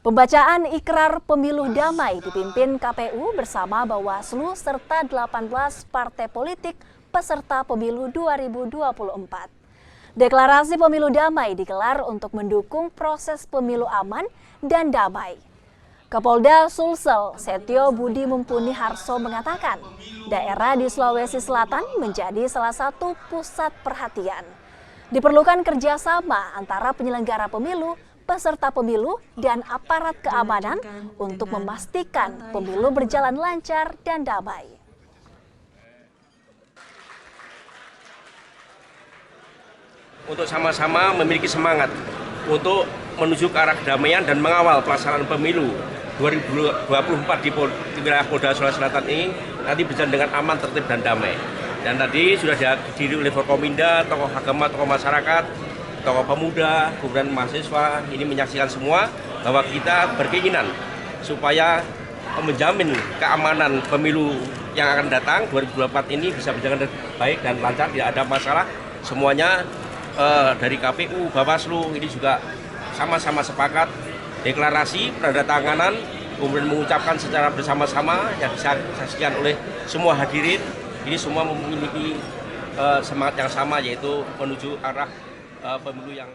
Pembacaan Ikrar Pemilu Damai dipimpin KPU bersama Bawaslu serta 18 partai politik peserta Pemilu 2024. Deklarasi Pemilu Damai digelar untuk mendukung proses pemilu aman dan damai. Kapolda Sulsel Setio Budi Mumpuni Harso mengatakan, daerah di Sulawesi Selatan menjadi salah satu pusat perhatian. Diperlukan kerjasama antara penyelenggara pemilu, peserta pemilu, dan aparat keamanan untuk memastikan pemilu berjalan lancar dan damai. Untuk sama-sama memiliki semangat untuk menuju ke arah kedamaian dan mengawal pelaksanaan pemilu 2024 di wilayah Polda Sulawesi Selatan ini nanti berjalan dengan aman, tertib, dan damai. Dan tadi sudah dihadiri oleh Forkominda, tokoh agama, tokoh masyarakat, tokoh pemuda, kemudian mahasiswa, ini menyaksikan semua bahwa kita berkeinginan supaya menjamin keamanan pemilu yang akan datang 2024 ini bisa berjalan baik dan lancar, tidak ada masalah. Semuanya dari KPU, Bawaslu ini juga sama-sama sepakat deklarasi, penandatanganan, kemudian mengucapkan secara bersama-sama yang disaksikan oleh semua hadirin. Ini semua memiliki semangat yang sama, yaitu menuju arah pemilu yang